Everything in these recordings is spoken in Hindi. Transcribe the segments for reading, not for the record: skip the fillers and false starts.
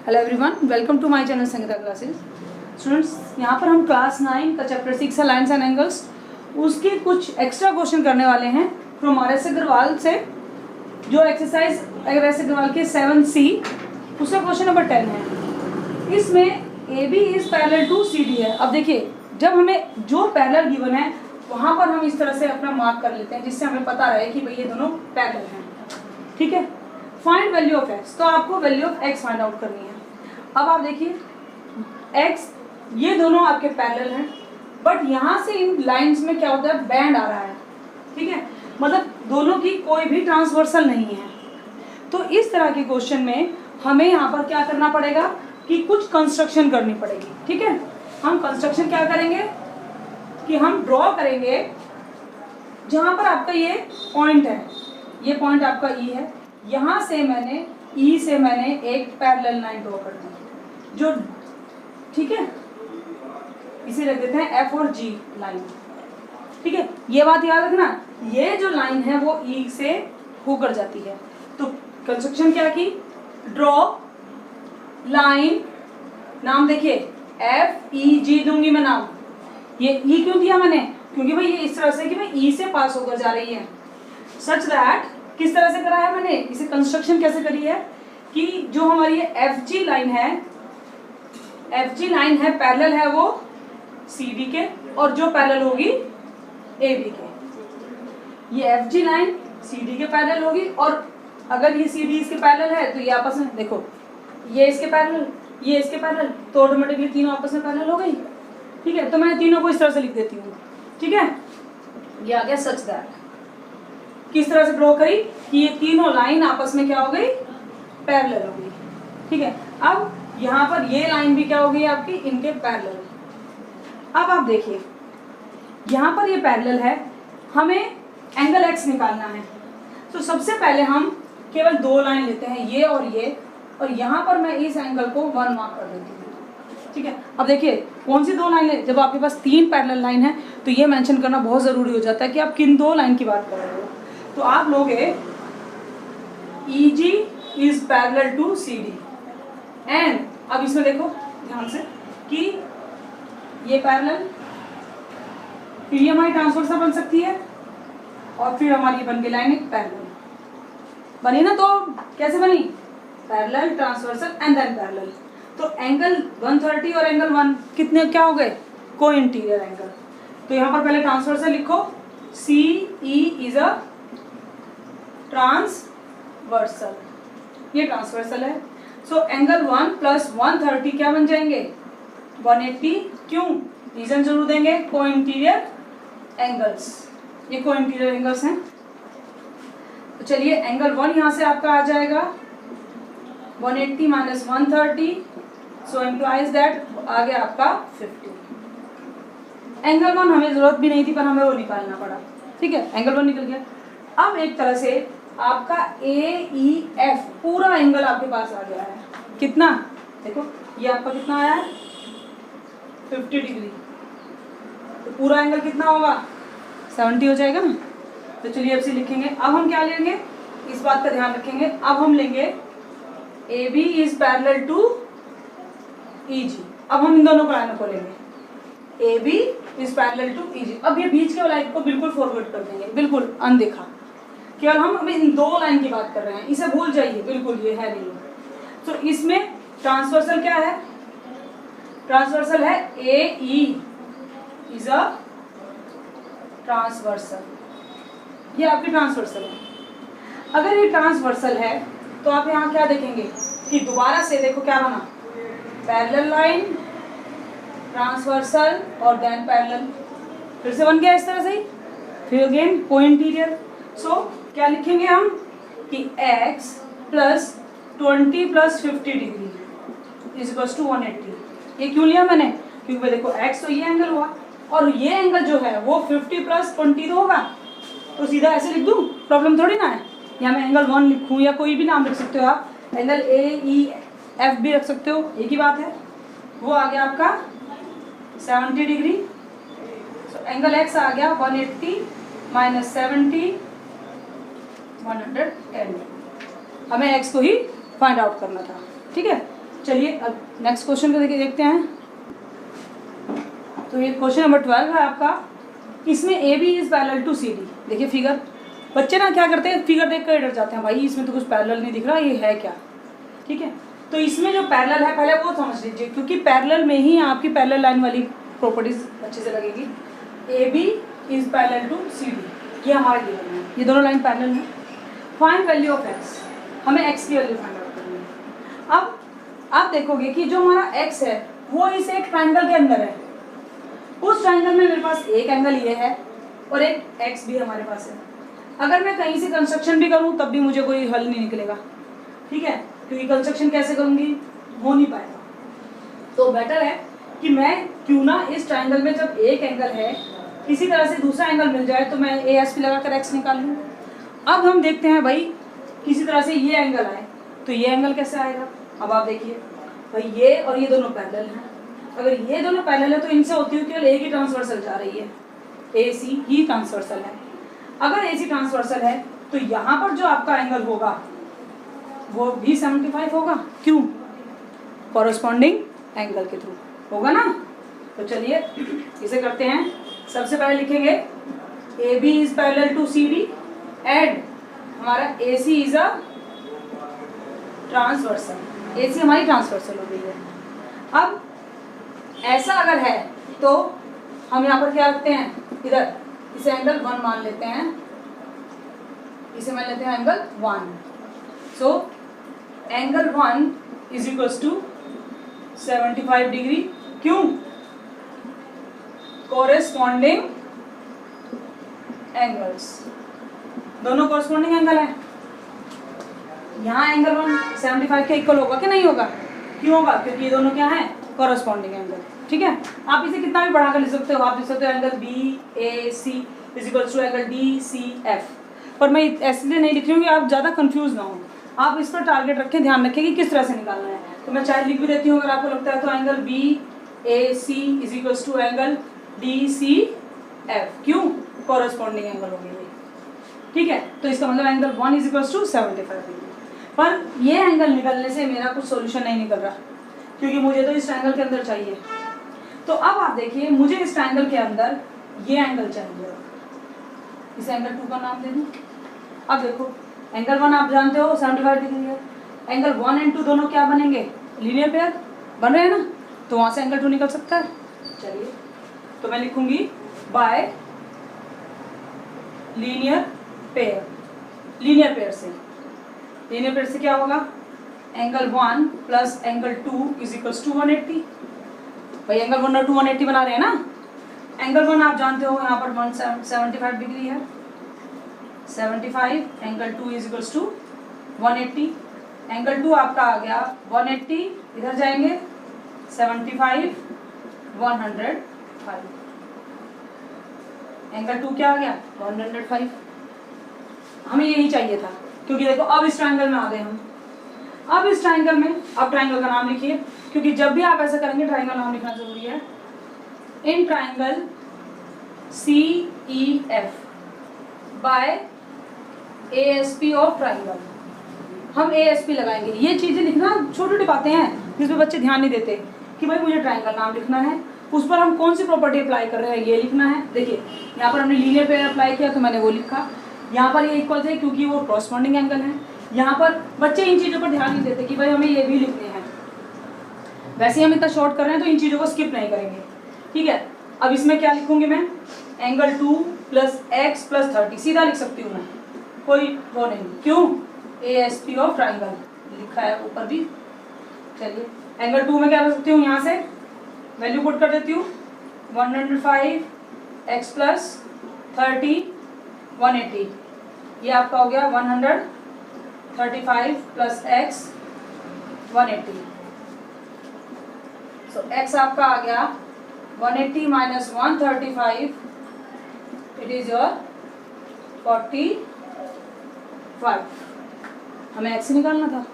Hello everyone, welcome to my channel Sangeeta classes. Students, यहाँ पर हम क्लास 9 का चैप्टर 6 है लाइन्स एंड एंगल्स, उसके कुछ एक्स्ट्रा क्वेश्चन करने वाले हैं फ्रॉम RS अग्रवाल से। जो एक्सरसाइज RS अग्रवाल के 7C, उसका क्वेश्चन नंबर 10 है। इसमें AB is parallel to CD है। अब देखिए, जब हमें जो पैरेलल गिवन है वहाँ पर हम इस तरह से अपना मार्क कर लेते हैं जिससे हमें पता रहे कि भाई ये दोनों पैरेलल हैं। ठीक है, फाइंड वैल्यू ऑफ x, तो आपको value of x find out करनी है। अब आप देखिए x, ये दोनों आपके पैरेलल हैं, बट यहाँ से इन लाइंस में क्या होता है, बैंड आ रहा है। ठीक है, मतलब दोनों की कोई भी ट्रांसवर्सल नहीं है। तो इस तरह के क्वेश्चन में हमें यहाँ पर क्या करना पड़ेगा कि कुछ कंस्ट्रक्शन करनी पड़ेगी। ठीक है, हम कंस्ट्रक्शन क्या करेंगे कि हम ड्रॉ करेंगे जहाँ पर आपका ये पॉइंट है, ये पॉइंट आपका E है, यहाँ से मैंने E से मैंने एक पैरेलल लाइन ड्रॉ कर दी जो, ठीक है, इसे रख देते हैं F और G लाइन। ठीक है, ये बात याद रखना, ये जो लाइन है वो E से होकर जाती है। तो कंस्ट्रक्शन क्या की, ड्रॉ लाइन, नाम देखिए FEG दूंगी मैं नाम। ये E क्यों दिया मैंने, क्योंकि भाई ये इस तरह से कि भाई E से पास होकर जा रही है। सच दैट किस तरह से करा है मैंने इसे, कंस्ट्रक्शन कैसे करी है कि जो हमारी ये FG लाइन है, FG लाइन है पैरेलल है वो CD के, और जो पैरेलल होगी AB के। ये FG लाइन CD के पैरेलल होगी, और अगर ये CD इसके पैरेलल है तो ये आपस में देखो, ये इसके पैरेलल, ये इसके पैरेलल, तो ऑटोमेटिकली तीनों आपस में पैरेलल हो गई। ठीक है, तो मैं तीनों को इस तरह से लिख देती हूँ। ठीक है, ये आ गया सच दैट। किस तरह से ड्रॉ करी कि ये तीनों लाइन आपस में क्या हो गई, पैरेलल हो गई। ठीक है, अब यहाँ पर ये लाइन भी क्या हो गई आपकी, इनके पैरेलल। अब आप देखिए, यहाँ पर ये पैरेलल है, हमें एंगल x निकालना है। तो सबसे पहले हम केवल दो लाइन लेते हैं, ये, और यहाँ पर मैं इस एंगल को 1 मार्क कर देती हूँ। ठीक है, अब देखिए कौन सी दो लाइन है, जब आपके पास 3 पैरेलल लाइन है तो ये मेंशन करना बहुत ज़रूरी हो जाता है कि आप किन दो लाइन की बात कर रहे हो। तो आप लोगे EG is parallel to CD, and अब इसमें देखो ध्यान से कि ये पैरेलल, फिर ये हमारी ट्रांसवर्सल बन सकती है, और फिर हमारी बन के लाइन एक पैरेलल बनी ना। तो कैसे बनी, parallel, transversal and then parallel. तो एंगल 130 और एंगल 1 कितने क्या हो गए, को इंटीरियर एंगल। तो यहाँ पर पहले ट्रांसवर्सल लिखो, CE इज अ ट्रांसवर्सल, ये ट्रांसवर्सल है। सो एंगल 1 प्लस 130 क्या बन जाएंगे, 180। क्यों, रीजन जरूर देंगे, को इंटीरियर एंगल्स, ये को इंटीरियर एंगल्स हैं। तो चलिए एंगल 1 यहाँ से आपका आ जाएगा 180 माइनस 130, सो इम्प्लाइज दैट आ गया आपका 50। एंगल 1 हमें जरूरत भी नहीं थी, पर हमें वो निकालना पड़ा। ठीक है, एंगल 1 निकल गया। अब एक तरह से आपका AEF पूरा एंगल आपके पास आ गया है। कितना, देखो ये आपका कितना आया है, 50 डिग्री। तो पूरा एंगल कितना होगा, 70 हो जाएगा ना। तो चलिए अब से लिखेंगे, अब हम क्या लेंगे, इस बात का ध्यान रखेंगे। अब हम लेंगे AB is parallel to EG। अब हम इन दोनों लाइनों को लेंगे, AB is parallel to EG। अब ये बीच के लाइन को बिल्कुल फॉरवर्ड कर देंगे, बिल्कुल अनदेखा, केवल हम अभी इन दो लाइन की बात कर रहे हैं, इसे भूल जाइए, बिल्कुल ये है नहीं। तो इसमें ट्रांसवर्सल क्या है, ट्रांसवर्सल है AE इज अ ट्रांसवर्सल, ये आपकी ट्रांसवर्सल है। अगर ये ट्रांसवर्सल है तो आप यहाँ क्या देखेंगे कि दोबारा से देखो क्या बना, पैरेलल लाइन, ट्रांसवर्सल और देन पैरेलल, फिर से बन गया इस तरह से ही। फिर अगेन को इंटीरियर। सो क्या लिखेंगे हम कि x प्लस 20 प्लस 50 डिग्री इज इक्वल्स टू 180। ये क्यों लिया मैंने, क्योंकि देखो x तो ये एंगल हुआ, और ये एंगल जो है वो 50 प्लस 20 तो होगा, तो सीधा ऐसे लिख दूँ, प्रॉब्लम थोड़ी ना है। यहाँ मैं एंगल 1 लिखूँ या कोई भी नाम लिख सकते हो आप, एंगल AEF भी रख सकते हो, एक ही बात है। वो आ गया आपका 70 डिग्री। सो एंगल x आ गया 180 माइनस 70, 110। हमें x को ही फाइंड आउट करना था। ठीक है, चलिए अब नेक्स्ट क्वेश्चन को देखते हैं। तो ये क्वेश्चन नंबर 12 है आपका। इसमें A B is parallel to C D. देखिए फिगर, बच्चे ना क्या करते हैं, फिगर देख कर डर जाते हैं, भाई इसमें तो कुछ पैरेलल नहीं दिख रहा, ये है क्या। ठीक है, तो इसमें जो पैरेलल है पहले वो समझ लीजिए, क्योंकि पैरेलल में ही आपकी पैरेलल लाइन वाली प्रॉपर्टीज अच्छे से लगेगी। A B is parallel to C D, ये हमारा गिवन है, ये दोनों लाइन पैरेलल है। फाइंड वैल्यू ऑफ एक्स, हमें एक्स की वैल्यू फाइंड आउट करनी है। अब आप देखोगे कि जो हमारा एक्स है वो इस एक ट्राइंगल के अंदर है। उस ट्राइंगल में मेरे पास एक एंगल ये है और एक एक्स भी हमारे पास है। अगर मैं कहीं से कंस्ट्रक्शन भी करूं तब भी मुझे कोई हल नहीं निकलेगा। ठीक है, क्योंकि कंस्ट्रक्शन कैसे करूंगी, हो नहीं पाएगा। तो बेटर है कि मैं क्यों ना इस ट्राइंगल में जब एक एंगल है किसी तरह से दूसरा एंगल मिल जाए तो मैं ए एस पी लगाकर एक्स निकाल लूँ। अब हम देखते हैं भाई, किसी तरह से ये एंगल आए तो ये एंगल कैसे आएगा। अब आप देखिए भाई, ये और ये दोनों पैरेलल हैं। अगर ये दोनों पैरेलल है तो इनसे होती हुई केवल एक ही ट्रांसवर्सल जा रही है, ए सी ही ट्रांसवर्सल है। अगर ए सी ट्रांसवर्सल है तो यहाँ पर जो आपका एंगल होगा वो भी 75 होगा। क्यों, कॉरस्पॉन्डिंग एंगल के थ्रू होगा ना। तो चलिए इसे करते हैं। सबसे पहले लिखेंगे A B is parallel to C D and हमारा A C is a transversal, ए सी हमारी ट्रांसवर्सल हो गई है। अब ऐसा अगर है तो हम यहाँ पर क्या रखते हैं, इधर इसे एंगल 1 मान लेते हैं, इसे मान लेते हैं angle 1। So angle 1 is equals to 75 degree. क्यों, कोरेस्पॉन्डिंग एंगल्स, दोनों कोरेस्पॉन्डिंग एंगल हैं। यहाँ एंगल 1 75 के इक्वल होगा कि नहीं होगा, क्यों होगा, क्योंकि ये दोनों क्या हैं, कोरेस्पॉन्डिंग एंगल। ठीक है, आप इसे कितना भी बढ़ा कर लिख सकते हो, आप लिख सकते हो angle B A C is equal to angle D C F. पर मैं इसलिए नहीं लिख रही हूँ कि आप ज़्यादा कंफ्यूज ना हो, आप इस पर टारगेट रखें, ध्यान रखें कि किस तरह से निकालना है। तो मैं चाहे लिख भी देती हूँ अगर आपको लगता है तो angle B A C is equal to angle D C F. क्यों, कोरेस्पॉन्डिंग एंगल हो गई। ठीक है, तो इसका मतलब angle 1 is equal to 75 degree. पर ये एंगल निकलने से मेरा कुछ सॉल्यूशन नहीं निकल रहा, क्योंकि मुझे तो इस ट्रायंगल के अंदर चाहिए। तो अब आप देखिए, मुझे इस ट्रायंगल के अंदर ये एंगल चाहिए, इस एंगल 2 का नाम दे दूँ। अब देखो एंगल 1 आप जानते हो 75 डिग्री है, एंगल 1 एंड 2 दोनों क्या बनेंगे, लीनियर पेयर बन रहे हैं ना, तो वहाँ से एंगल 2 निकल सकता है। चलिए तो मैं लिखूंगी by linear pair. Linear pair से क्या होगा, angle 1 plus angle 2 is equals to 180। भाई एंगल 1 और 2 180 बना रहे हैं ना। एंगल 1 आप जानते हो यहाँ पर 175 डिग्री है, 75, angle 2 is equals to 180। Angle 2 आपका आ गया 180, इधर जाएंगे 75 105। एंगल 2 क्या आ गया 105। हमें यही चाहिए था, क्योंकि देखो अब इस ट्रायंगल में आ गए हम। अब इस ट्रायंगल में, अब ट्रायंगल का नाम लिखिए, क्योंकि जब भी आप ऐसा करेंगे ट्रायंगल नाम लिखना जरूरी है। In triangle C E F by A S P of triangle, हम ए एस पी लगाएंगे। ये चीज़ें लिखना छोटी छोटी बातें हैं जिसमें बच्चे ध्यान नहीं देते कि भाई मुझे ट्रायंगल नाम लिखना है, उस पर हम कौन सी प्रॉपर्टी अप्लाई कर रहे हैं ये लिखना है। देखिए यहाँ पर हमने लीनियर पेयर अप्लाई किया तो मैंने वो लिखा, यहाँ पर ये इक्वल थे क्योंकि वो कॉरस्पॉन्डिंग एंगल है। यहाँ पर बच्चे इन चीज़ों पर ध्यान नहीं देते कि भाई हमें ये भी लिखने हैं। वैसे हम इतना शॉर्ट कर रहे हैं तो इन चीज़ों को स्किप नहीं करेंगे। ठीक है, अब इसमें क्या लिखूंगी मैं, एंगल 2 प्लस एक्स प्लस 30 सीधा लिख सकती हूँ मैं, कोई वो नहीं। क्यों, ए एस पी ऑफ ट्राइंगल लिखा है ऊपर भी। चलिए एंगल 2 में क्या कर सकती हूँ, यहाँ से वैल्यू पुट कर देती हूँ 105 एक्स प्लस 30 180। ये आपका हो गया 135 प्लस एक्स 180। सो एक्स आपका आ गया 180 माइनस 135, इट इज योर 45। हमें एक्स निकालना था।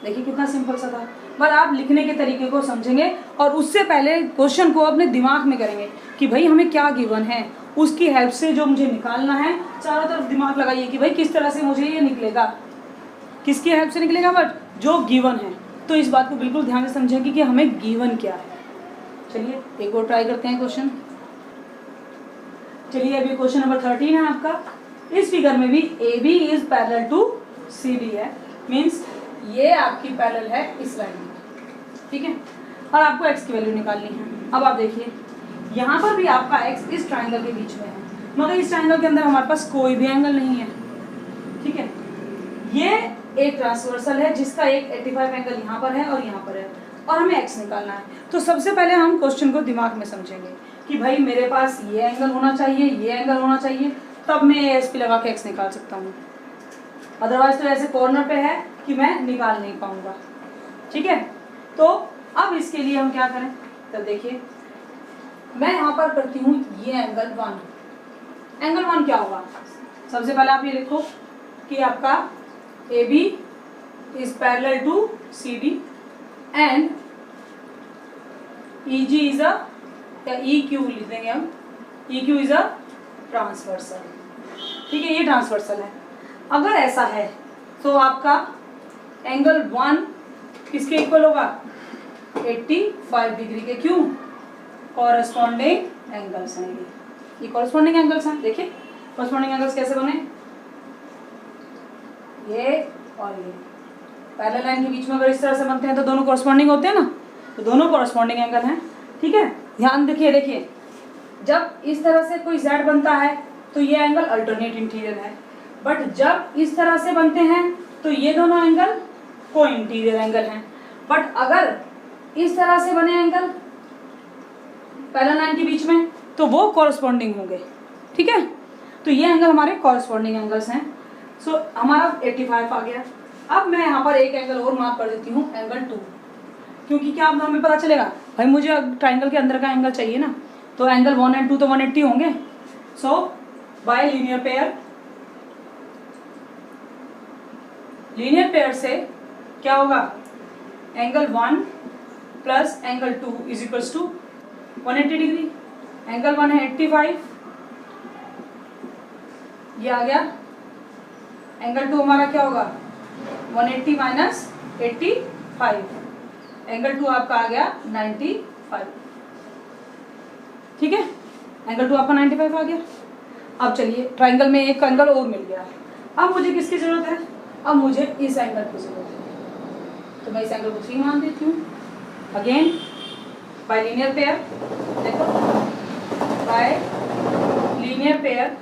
देखिए कितना सिंपल सा था, पर आप लिखने के तरीके को समझेंगे और उससे पहले क्वेश्चन को अपने दिमाग में करेंगे कि भाई हमें क्या गिवन है, उसकी हेल्प से जो मुझे निकालना है। चारों तरफ दिमाग लगाइए कि भाई किस तरह से मुझे ये निकलेगा, किसकी हेल्प से निकलेगा, बट जो गिवन है। तो इस बात को बिल्कुल ध्यान से समझेंगे कि हमें गिवन क्या है। चलिए एक और ट्राई करते हैं क्वेश्चन। चलिए अभी क्वेश्चन नंबर 13 है आपका। इस फिगर में भी A B is parallel to C D है, मीन्स ये आपकी पैरेलल है इस लाइन में, ठीक है, और आपको एक्स की वैल्यू निकालनी है। अब आप देखिए यहाँ पर भी आपका एक्स इस ट्राइंगल के बीच में है, मगर इस ट्राइंगल के अंदर हमारे पास कोई भी एंगल नहीं है, ठीक है। ये एक ट्रांसवर्सल है जिसका एक 85 एंगल यहाँ पर है और यहाँ पर है, और हमें एक्स निकालना है। तो सबसे पहले हम क्वेश्चन को दिमाग में समझेंगे कि भाई मेरे पास ये एंगल होना चाहिए, ये एंगल होना चाहिए, तब मैं एस पी लगा के एक्स निकाल सकता हूँ। अदरवाइज तो ऐसे कॉर्नर पे है कि मैं निकाल नहीं पाऊंगा, ठीक है। तो अब इसके लिए हम क्या करें, तो देखिए मैं यहाँ पर करती हूँ ये एंगल 1। एंगल 1 क्या होगा, सबसे पहले आप ये लिखो कि आपका A B is parallel to C D and E G is a, या ई क्यू लिख देंगे हम, E Q is a transversal, ठीक है, ये ट्रांसवर्सल है। अगर ऐसा है तो आपका एंगल 1 किसके इक्वल होगा, 85 डिग्री के। क्यों, कॉरेस्पॉन्डिंग एंगल्स हैं ये कॉरेस्पॉन्डिंग एंगल्स हैं। देखिए कॉरेस्पॉन्डिंग एंगल्स कैसे बने, ये और ये पैरेलल लाइन के बीच में अगर इस तरह से बनते हैं तो दोनों कॉरेस्पॉन्डिंग होते हैं ना, तो दोनों कॉरेस्पॉन्डिंग एंगल हैं, ठीक है। ध्यान देखिए, देखिए जब इस तरह से कोई Z बनता है तो ये एंगल अल्टरनेट इंटीरियर है, बट जब इस तरह से बनते हैं तो ये दोनों एंगल को इंटीरियर एंगल हैं। बट अगर इस तरह से बने एंगल पैरेलल लाइन के बीच में तो वो कॉरेस्पॉन्डिंग होंगे, ठीक है। तो ये एंगल हमारे कॉरेस्पॉन्डिंग एंगल्स हैं। सो हमारा 85 आ गया। अब मैं यहाँ पर एक एंगल और मार्क कर देती हूँ, एंगल 2, क्योंकि क्या अब हमें पता चलेगा भाई मुझे ट्राइंगल के अंदर का एंगल चाहिए ना, तो एंगल 1 और 2 तो 180 होंगे। सो बाय लीनियर पेयर से क्या होगा, angle 1 plus angle 2 is equals to 180 degree. Angle 1 है 85, ये आ गया। एंगल 2 हमारा क्या होगा, 180 माइनस 85, एंगल 2 आपका आ गया 95, ठीक है। एंगल 2 आपका 95 आ गया। अब चलिए ट्राइंगल में एक एंगल और मिल गया। अब मुझे किसकी जरूरत है, अब मुझे इस एंगल की जरूरत है, तो मैं इस एंगल को 3 मान देती हूँ। अगेन बाय लीनियर पेयर, देखो bye linear pair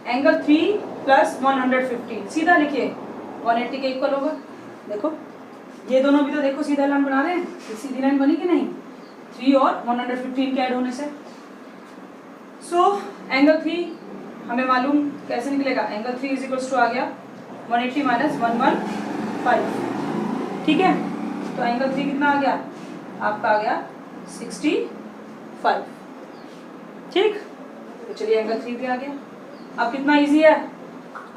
angle 3 plus 115, सीधा लिखिए 180 के इक्वल होगा। देखो ये दोनों भी तो देखो सीधा लाइन बना रहे हैं, सीधी लाइन बनी कि नहीं, 3 और 115 के ऐड होने से। सो एंगल 3 हमें मालूम कैसे निकलेगा, एंगल 3 इज इक्वल्स टू आ गया 180 माइनस 115, ठीक है। तो एंगल 3 कितना आ गया, आपका आ गया 65, ठीक। तो चलिए एंगल 3 भी आ गया। अब कितना इजी है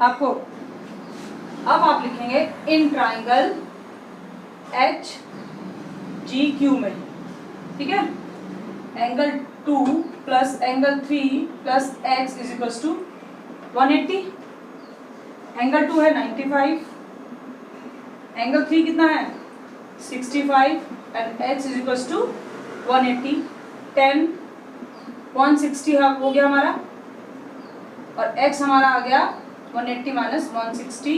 आपको, अब आप लिखेंगे in triangle H G Q में, ठीक है, angle 2 plus angle 3 plus x is equals to 180। Angle 2 है 95, एंगल 3 कितना है 65 and x is equals to 180। 10 160 हो गया हमारा, और x हमारा आ गया 180 माइनस 160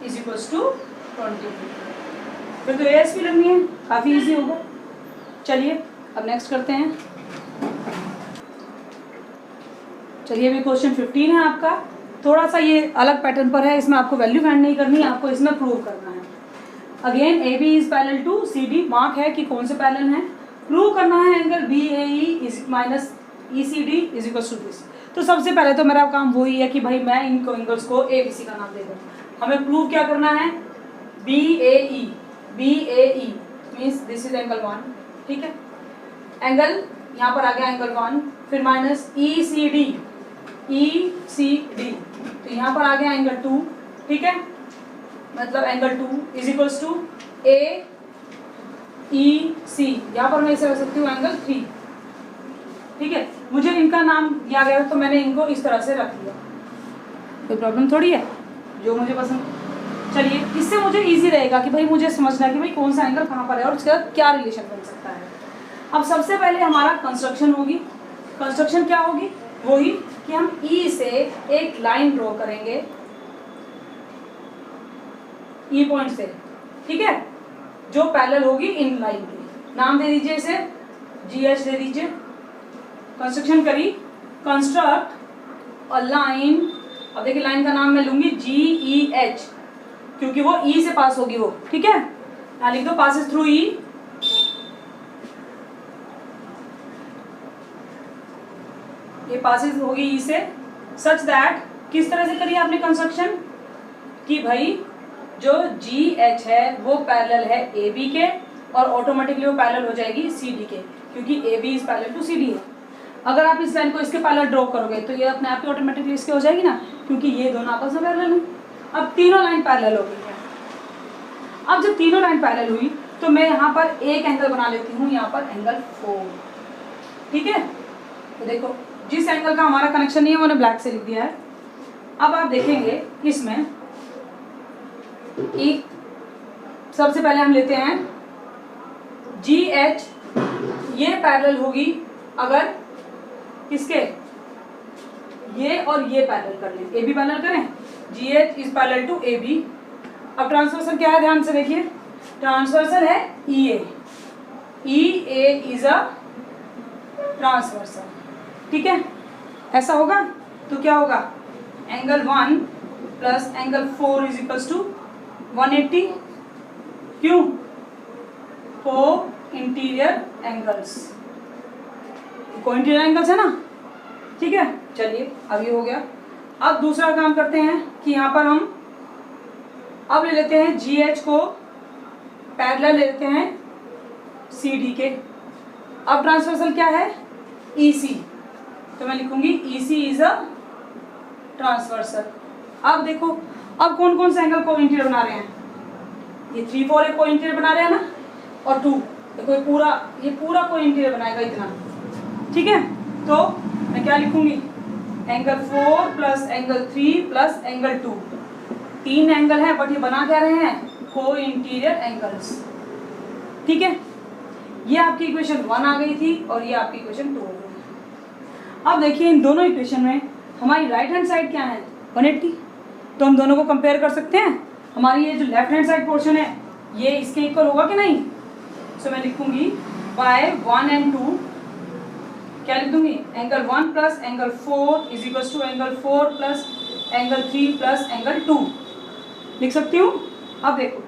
इज इक्वल्स टू 20। फिर तो एस भी लगनी है, काफ़ी इजी होगा। चलिए अब नेक्स्ट करते हैं। चलिए अभी क्वेश्चन 15 है आपका। थोड़ा सा ये अलग पैटर्न पर है, इसमें आपको वैल्यू फाइंड नहीं करनी है, आपको इसमें प्रूव करना है। Again A B is parallel to C D, mark है कि कौन से पैरेलल हैं। प्रूव करना है angle B A E minus E C D is equal to this. तो सबसे पहले तो मेरा काम वही है कि भाई मैं इन एंगल्स को ए बी सी का नाम दे दूँ। हमें प्रूव क्या करना है, B A E means this is angle 1, ठीक है। एंगल यहाँ पर आ गया एंगल 1, फिर माइनस ई सी डी, तो यहाँ पर आ गया एंगल 2, ठीक है, मतलब एंगल 2 इज इक्वल्स टू ए ई सी, यहाँ पर मैं इसे रख सकती हूँ एंगल 3, ठीक है। मुझे इनका नाम याद है तो मैंने इनको इस तरह से रख लिया, कोई प्रॉब्लम थोड़ी है, जो मुझे पसंद। चलिए इससे मुझे इजी रहेगा कि भाई मुझे समझना कि भाई कौन सा एंगल कहाँ पर है और उसके साथ क्या रिलेशन बन सकता है। अब सबसे पहले हमारा कंस्ट्रक्शन होगी। कंस्ट्रक्शन क्या होगी? वही कि हम ई से एक लाइन ड्रॉ करेंगे, ई पॉइंट से, ठीक है, जो पैरेलल होगी इन लाइन की। नाम दे दीजिए इसे, GH दे दीजिए। कंस्ट्रक्शन करी, कंस्ट्रक्ट अ लाइन। अब देखिए लाइन का नाम मैं लूंगी GEH, क्योंकि वो ई से पास होगी वो, ठीक है। यहाँ लिख दो पासेस थ्रू ई। ये पासेस होगी ई से, सच दैट किस तरह से करिए आपने कंस्ट्रक्शन कि भाई जो GH है वो पैरेलल है AB के और ऑटोमेटिकली वो पैरेलल हो जाएगी CD के, क्योंकि AB is parallel to CD है। अगर आप इस लाइन को इसके पैरेलल ड्रॉ करोगे तो ये अपने आप ही ऑटोमेटिकली इसके हो जाएगी ना, क्योंकि ये दोनों आपस में पैरेलल हैं। अब तीनों लाइन पैरेलल हो गई है। अब जब तीनों लाइन पैरेलल हुई तो मैं यहाँ पर एक एंगल बना लेती हूँ, यहाँ पर एंगल 4, ठीक है। तो देखो जिस एंगल का हमारा कनेक्शन नहीं है मैंने ब्लैक से लिख दिया है। अब आप देखेंगे इसमें एक, सबसे पहले हम लेते हैं GH, ये पैरेलल होगी अगर किसके, ये और ये पैरेलल कर लें, AB पैरेलल करें, GH is parallel to AB। अब ट्रांसवर्सल क्या है, ध्यान से देखिए, ट्रांसवर्सल है EA, EA is a transversal, ठीक है। ऐसा होगा तो क्या होगा, angle 1 plus angle 4 is equals to 180। क्यों? Co-interior angles, co-interior angles है ना, ठीक है। चलिए अब ये हो गया। अब दूसरा काम करते हैं कि यहाँ पर हम अब ले लेते हैं GH को पैरेलल ले लेते हैं CD के। अब ट्रांसवर्सल क्या है, EC, तो मैं लिखूंगी EC इज अ ट्रांसवर्सल। अब देखो अब कौन कौन से एंगल को इंटीरियर बना रहे हैं, ये 3 4 एक को इंटीरियर बना रहे हैं ना, और 2 देखो ये पूरा को इंटीरियर बनाएगा इतना, ठीक है। तो मैं क्या लिखूंगी, angle 4 plus angle 3 plus angle 2, 3 angle है बट ये बना क्या रहे हैं, को इंटीरियर एंगल्स, ठीक है। ये आपकी इक्वेशन 1 आ गई थी और ये आपकी इक्वेशन 2 हो गई। अब देखिए इन दोनों इक्वेशन में हमारी राइट हैंड साइड क्या है, 180, तो हम दोनों को कंपेयर कर सकते हैं। हमारी ये जो लेफ्ट हैंड साइड पोर्शन है ये इसके इक्वल होगा कि नहीं, सो मैं लिखूंगी बाय 1 and 2, क्या लिख दूंगी, angle 1 plus angle 4 is equal to angle 4 plus angle 3 plus angle 2 लिख सकती हूँ। अब देखो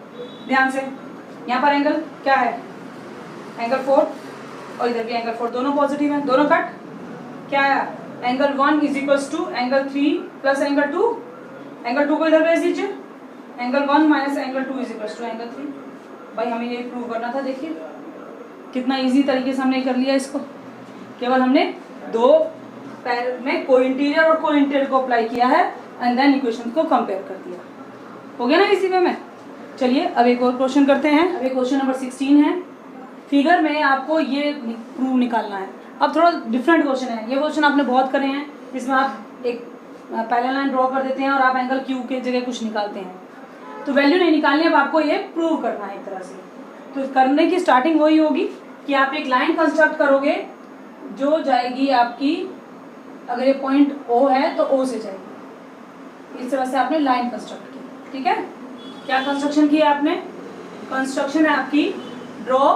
ध्यान से, यहाँ पर एंगल क्या है, एंगल 4 और इधर भी एंगल 4, दोनों पॉजिटिव हैं, दोनों कट, क्या है, angle 1 is equal to angle 3 plus angle 2, angle 2 को इधर भेज दीजिए, angle 1 minus angle 2 is equal to angle 3। भाई हमें ये प्रूव करना था, देखिए कितना इजी तरीके से हमने कर लिया इसको, केवल हमने दो पैर में को इंटीरियर और को इंटीरियर को अप्लाई किया है एंड देन इक्वेशन को कंपेयर कर दिया, हो गया ना इसी वे में। चलिए अब एक और क्वेश्चन करते हैं। अब एक क्वेश्चन नंबर 16 है। फिगर में आपको ये प्रूव निकालना है। अब थोड़ा डिफरेंट क्वेश्चन है, ये क्वेश्चन आपने बहुत करे हैं, इसमें आप एक पैरेलल लाइन ड्रॉ कर देते हैं और आप एंगल क्यू के जगह कुछ निकालते हैं, तो वैल्यू नहीं निकालनी, अब आपको ये प्रूव करना है एक तरह से। तो करने की स्टार्टिंग वही होगी कि आप एक लाइन कंस्ट्रक्ट करोगे जो जाएगी आपकी, अगर ये पॉइंट O है तो O से जाएगी, इस तरह से आपने लाइन कंस्ट्रक्ट की, ठीक है। क्या कंस्ट्रक्शन की है आपने, कंस्ट्रक्शन है आपकी ड्रॉ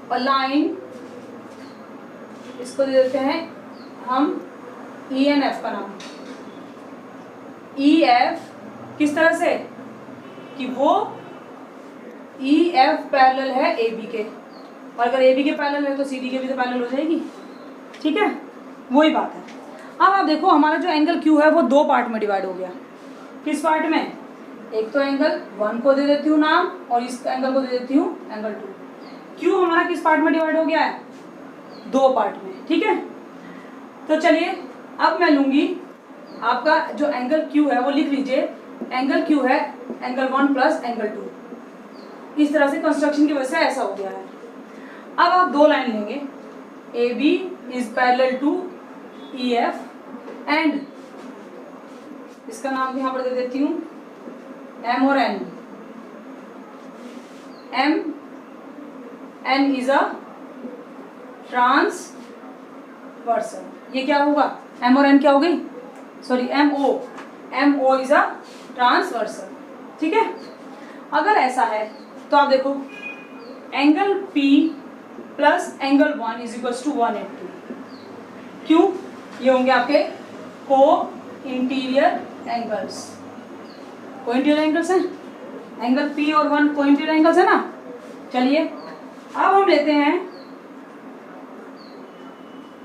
अ लाइन, इसको दे देते हैं हम ENF का नाम, EF किस तरह से कि वो EF पैरेलल है AB के, और अगर AB के पैरेलल है तो CD के भी तो पैरेलल हो जाएगी, ठीक है, वही बात है। अब आप देखो हमारा जो एंगल Q है वो दो पार्ट में डिवाइड हो गया। किस पार्ट में, एक तो एंगल 1 को दे देती हूँ नाम और इस एंगल को दे देती हूँ एंगल 2। Q हमारा किस पार्ट में डिवाइड हो गया है, दो पार्ट में, ठीक है। तो चलिए अब मैं लूंगी आपका जो एंगल Q है वो लिख लीजिए, एंगल Q है एंगल 1 प्लस एंगल 2। इस तरह से कंस्ट्रक्शन की वजह से ऐसा हो गया है। अब आप दो लाइन लेंगे, AB is parallel to EF and इसका नाम यहाँ पर दे देती हूँ m और n। n is a transversal. ये क्या होगा, m और n क्या हो गई, sorry MO is a transversal. ठीक है, अगर ऐसा है तो आप देखो angle P plus angle 1 is equal to 180। क्यों, ये होंगे आपके co-interior angles. Co-interior angles हैं, एंगल P और 1 को इंटीरियर एंगल्स है ना। चलिए अब हम लेते हैं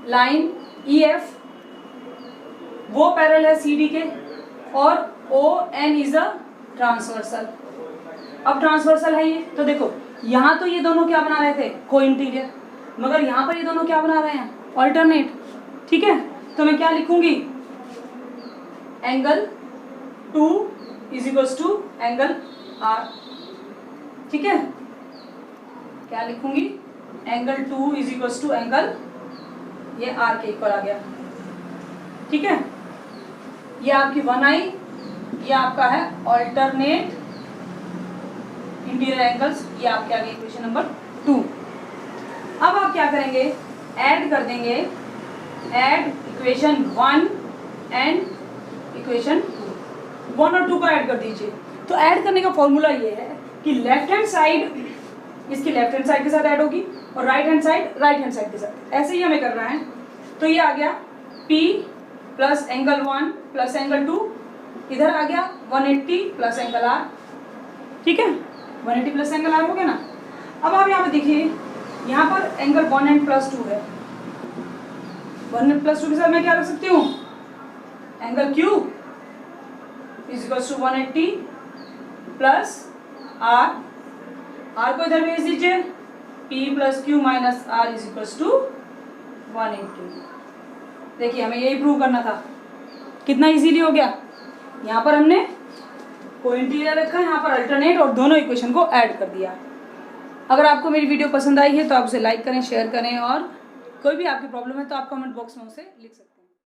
लाइन EF, वो पैरेलल है CD के, और ON इज अ ट्रांसवर्सल। अब ट्रांसवर्सल है ये, तो देखो यहाँ तो ये दोनों क्या बना रहे थे, को इंटीरियर, मगर यहाँ पर ये दोनों क्या बना रहे हैं, ऑल्टरनेट। ठीक है, तो मैं क्या लिखूंगी, angle 2 is equal to angle R। ठीक है, क्या लिखूंगी, angle 2 is equal to angle, ये R के इक्वल आ गया। ठीक है, ये आपकी 1i, ये आपका है ऑल्टरनेट इंटीरियर एंगल्स, ये आपके आगे इक्वेशन नंबर 2। अब आप क्या करेंगे, ऐड कर देंगे, ऐड इक्वेशन 1 एंड इक्वेशन 2, 1 और 2 को ऐड कर दीजिए। तो ऐड करने का फॉर्मूला ये है कि लेफ्ट हैंड साइड इसकी लेफ्ट हैंड साइड के साथ ऐड होगी और right hand side right hand side के साथ, ऐसे ही हमें करना है। तो ये आ गया P plus angle 1 plus angle 2, इधर आ गया 180 प्लस एंगल R। ठीक है, 180 प्लस एंगल R हो गया ना। अब आप यहाँ पे देखिए, यहाँ पर एंगल 1 एंड प्लस 2 है, 1 एंड प्लस 2 के साथ मैं क्या रख सकती हूँ, angle Q is equal to 180 plus R। R को इधर भेज दीजिए, P plus Q minus R is equal to 180। देखिए हमें यही प्रूव करना था, कितना इजीली हो गया। यहाँ पर हमने को इंटीरियर रखा, यहाँ पर अल्टरनेट, और दोनों इक्वेशन को ऐड कर दिया। अगर आपको मेरी वीडियो पसंद आई है तो आप उसे लाइक करें, शेयर करें, और कोई भी आपकी प्रॉब्लम है तो आप कमेंट बॉक्स में उसे लिख सकते हैं।